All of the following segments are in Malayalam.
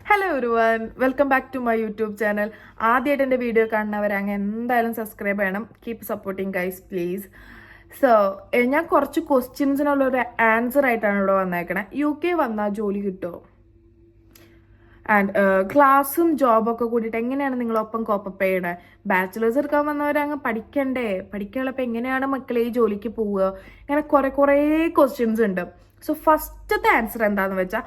Hello everyone, welcome back to my YouTube channel. ആദ്യമായിട്ട് എൻ്റെ വീഡിയോ കാണുന്നവർ അങ്ങ് എന്തായാലും സബ്സ്ക്രൈബ് ചെയ്യണം. Keep supporting guys please. So ഞാൻ കുറച്ച് ക്വസ്റ്റ്യൻസിനുള്ള ഒരു ആൻസർ ആയിട്ടാണ് ഇവിടെ വന്നേക്കണേ. UK വന്നാൽ ജോലി കിട്ടുമോ, ആൻഡ് ക്ലാസ്സും ജോബൊക്കെ കൂടിയിട്ട് എങ്ങനെയാണ് നിങ്ങളൊപ്പം കോപ്പപ്പ് ചെയ്യണേ? ബാച്ചിലേഴ്സ് എടുക്കാൻ വന്നവരങ്ങ് പഠിക്കണ്ടേ? പഠിക്കാനുള്ളപ്പോൾ എങ്ങനെയാണ് മക്കളെ ഈ ജോലിക്ക് പോവുക? ഇങ്ങനെ കുറേ ക്വസ്റ്റ്യൻസ് ഉണ്ട്. സോ ഫസ്റ്റത്തെ ആൻസർ എന്താണെന്ന് വെച്ചാൽ,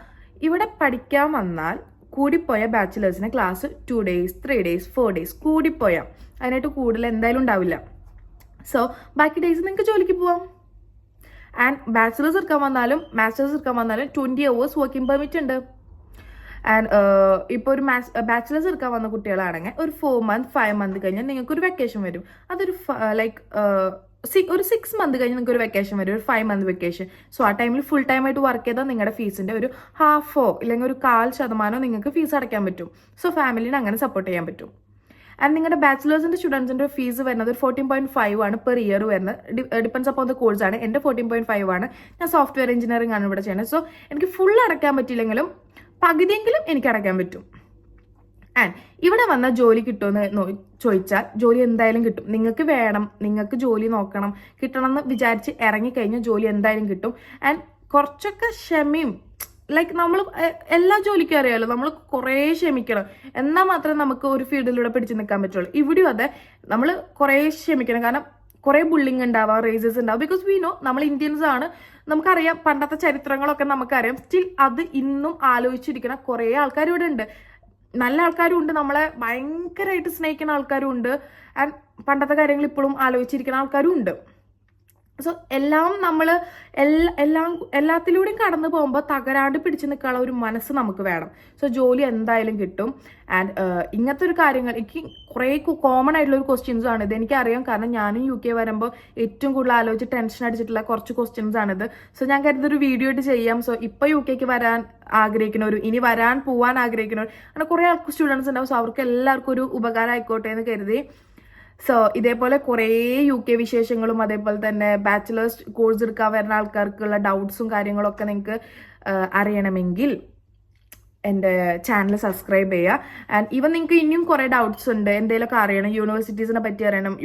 ഇവിടെ പഠിക്കാൻ വന്നാൽ കൂടിപ്പോയ ബാച്ചിലേഴ്സിന് ക്ലാസ് 2 days 3 days 4 days കൂടിപ്പോയാൽ, അതിനായിട്ട് കൂടുതൽ എന്തായാലും ഉണ്ടാവില്ല. സോ ബാക്കി ഡേയ്സ് നിങ്ങൾക്ക് ജോലിക്ക് പോവാം. ആൻഡ് ബാച്ചിലേഴ്സ് എടുക്കാൻ വന്നാലും മാസ്റ്റേഴ്സ് എടുക്കാൻ വന്നാലും 20 hours വർക്കിംഗ് പെർമിറ്റ് ഉണ്ട്. ആൻഡ് ഇപ്പോൾ ഒരു ബാച്ചിലേഴ്സ് എടുക്കാൻ വന്ന കുട്ടികളാണെങ്കിൽ ഒരു 4 month 5 month കഴിഞ്ഞാൽ നിങ്ങൾക്ക് ഒരു വെക്കേഷൻ വരും. അതൊരു ഒരു 6 month കഴിഞ്ഞ് നിങ്ങൾക്ക് ഒരു വെക്കേഷൻ വരും, ഒരു 5 month വെക്കേഷൻ. സോ ആ ടൈമിൽ ഫുൾ ടൈം ആയിട്ട് വർക്ക് ചെയ്താൽ നിങ്ങളുടെ ഫീസിന്റെ ഒരു ഹാഫോ ഇല്ലെങ്കിൽ ഒരു 1/4% നിങ്ങൾക്ക് ഫീസ് അടയ്ക്കാൻ പറ്റും. സോ ഫാമിലിനെ അങ്ങനെ സപ്പോർട്ട് ചെയ്യാൻ പറ്റും. ആൻഡ് നിങ്ങളുടെ ബാച്ചിലേഴ്സിന്റെ സ്റ്റുഡൻസിന്റെ ഫീസ് വരുന്നത് ഒരു 14.5 ആണ് പെർ ഇയർ വരുന്നത്. ഡിപ്പെൻസ് അപ്പോൺ ദ കോഴ്സ് ആണ്. എൻ്റെ 14.5 ആണ്. ഞാൻ സോഫ്റ്റ്വെയർ എഞ്ചിനീയറിംഗ് ആണ് ഇവിടെ ചെയ്യുന്നത്. സോ എനിക്ക് ഫുൾ അടയ്ക്കാൻ പറ്റില്ലെങ്കിലും പകുതിയെങ്കിലും എനിക്ക് അടയ്ക്കാൻ പറ്റും. ആൻഡ് ഇവിടെ വന്ന ജോലി കിട്ടുമെന്ന് ചോദിച്ചാൽ ജോലി എന്തായാലും കിട്ടും. നിങ്ങൾക്ക് വേണം, നിങ്ങൾക്ക് ജോലി നോക്കണം, കിട്ടണം എന്ന് വിചാരിച്ച് ഇറങ്ങിക്കഴിഞ്ഞാൽ ജോലി എന്തായാലും കിട്ടും. ആൻഡ് കുറച്ചൊക്കെ ക്ഷമയും, ലൈക്ക് നമ്മൾ എല്ലാ ജോലിക്കും അറിയാമല്ലോ, നമ്മൾ കുറേ ക്ഷമിക്കണം, എന്നാൽ മാത്രമേ നമുക്ക് ഒരു ഫീൽഡിലൂടെ പിടിച്ചു നിൽക്കാൻ പറ്റുള്ളൂ. ഇവിടെയും അതെ, നമ്മൾ കുറേ ക്ഷമിക്കണം. കാരണം കുറേ ബുള്ളിങ് ഉണ്ടാവാം, റേസസ് ഉണ്ടാവും. ബിക്കോസ് വി നോ നമ്മൾ ഇന്ത്യൻസ് ആണ്, നമുക്കറിയാം, പണ്ടത്തെ ചരിത്രങ്ങളൊക്കെ നമുക്കറിയാം. സ്റ്റിൽ അത് ഇന്നും ആലോചിച്ചിരിക്കുന്ന കുറേ ആൾക്കാർ ഇവിടെ ഉണ്ട്. നല്ല ആൾക്കാരും ഉണ്ട്, നമ്മളെ ഭയങ്കരമായിട്ട് സ്നേഹിക്കുന്ന ആൾക്കാരും ഉണ്ട്. ആൻഡ് പണ്ടത്തെ കാര്യങ്ങൾ ഇപ്പോഴും ആലോചിച്ചിരിക്കുന്ന ആൾക്കാരും ഉണ്ട്. സോ എല്ലാം നമ്മൾ എല്ലാത്തിലൂടെയും കടന്നു പോകുമ്പോൾ തകരാണ്ട് പിടിച്ചു നിൽക്കാനുള്ള ഒരു മനസ്സ് നമുക്ക് വേണം. സോ ജോലി എന്തായാലും കിട്ടും. ആൻഡ് ഇങ്ങനത്തെ ഒരു കാര്യങ്ങൾ എനിക്ക് കുറേ കോമൺ ആയിട്ടുള്ള ഒരു ക്വസ്റ്റ്യൻസ് ആണിത്. എനിക്കറിയാം, കാരണം ഞാനും UK വരുമ്പോൾ ഏറ്റവും കൂടുതൽ ആലോചിച്ച് ടെൻഷൻ അടിച്ചിട്ടുള്ള കുറച്ച് ക്വസ്റ്റ്യൻസ് ആണിത്. സോ ഞാൻ കരുതൊരു വീഡിയോ ആയിട്ട് ചെയ്യാം. സോ ഇപ്പോൾ UK വരാൻ ആഗ്രഹിക്കുന്നവർ, ഇനി പോവാൻ ആഗ്രഹിക്കുന്നവർ, അങ്ങനെ കുറേ ആൾക്ക് സ്റ്റുഡൻസ് ഉണ്ടാവും. സോ അവർക്ക് എല്ലാവർക്കും ഒരു ഉപകാരം ആയിക്കോട്ടെ എന്ന് കരുതി. സോ ഇതേപോലെ കുറേ UK വിശേഷങ്ങളും അതേപോലെ തന്നെ ബാച്ചിലേഴ്സ് കോഴ്സ് എടുക്കാൻ വരുന്ന ആൾക്കാർക്കുള്ള ഡൗട്ട്സും കാര്യങ്ങളൊക്കെ നിങ്ങൾക്ക് അറിയണമെങ്കിൽ എൻ്റെ ചാനൽ സബ്സ്ക്രൈബ് ചെയ്യുക. ആൻഡ് ഈവൻ നിങ്ങൾക്ക് ഇനിയും കുറേ ഡൗട്ട്സ് ഉണ്ട്, എന്തെങ്കിലുമൊക്കെ അറിയണം, യൂണിവേഴ്സിറ്റീസിനെ പറ്റി അറിയണം,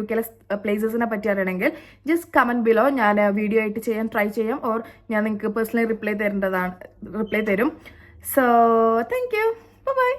UKയിലെ പ്ലേസസിനെ പറ്റി അറിയണമെങ്കിൽ ജസ്റ്റ് കമൻറ്റ് ബിലോ. ഞാൻ വീഡിയോ ആയിട്ട് ചെയ്യാൻ ട്രൈ ചെയ്യാം, ഓർ ഞാൻ നിങ്ങൾക്ക് പേഴ്സണലി റിപ്ലൈ തരും. So thank you, by.